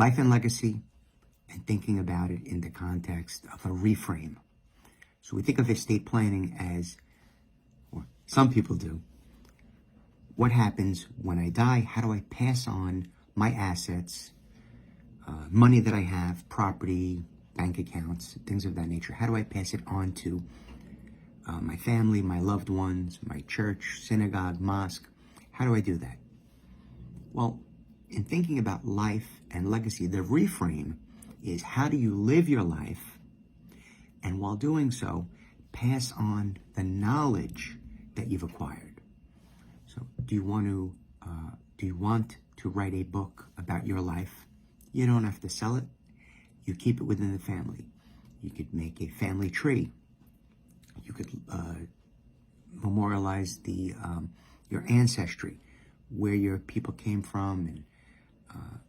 life and legacy, and thinking about it in the context of a reframe. So we think of estate planning as, or some people do, what happens when I die? How do I pass on my assets, money that I have, property, bank accounts, things of that nature? How do I pass it on to my family, my loved ones, my church, synagogue, mosque? How do I do that? Well, in thinking about life and legacy, the reframe is how do you live your life, and while doing so, pass on the knowledge that you've acquired. So do you want to write a book about your life? You don't have to sell it. You keep it within the family. You could make a family tree. You could memorialize your ancestry, where your people came from, and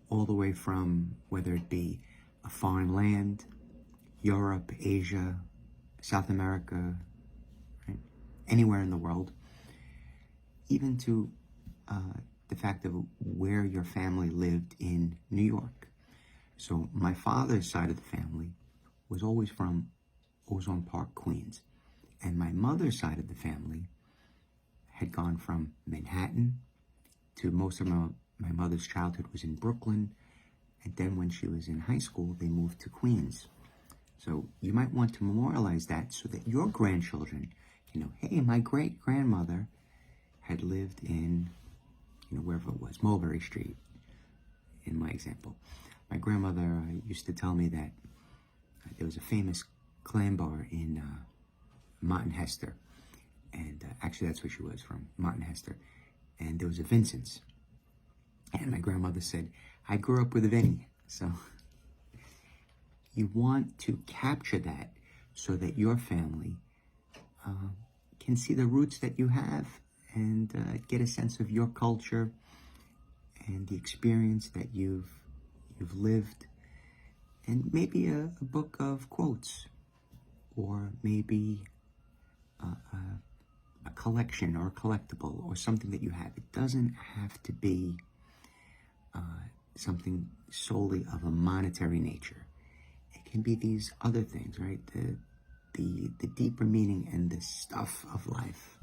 all the way from whether it be a foreign land, Europe, Asia, South America, right? Anywhere in the world, even to the fact of where your family lived in New York. So my father's side of the family was always from Ozone Park, Queens. And my mother's side of the family had gone from Manhattan to most of my mother's childhood was in Brooklyn. And then when she was in high school, they moved to Queens. So you might want to memorialize that so that your grandchildren can know, hey, my great-grandmother had lived in, wherever it was, Mulberry Street, in my example. My grandmother used to tell me that there was a famous clam bar in Martin Hester. And actually, that's where she was from, Martin Hester. And there was a Vincent's. And my grandmother said, I grew up with a Vinny. So you want to capture that so that your family can see the roots that you have and get a sense of your culture and the experience that you've lived. And maybe a book of quotes, or maybe a collection or a collectible or something that you have. It doesn't have to be something solely of a monetary nature. It can be these other things, right? The deeper meaning and the stuff of life.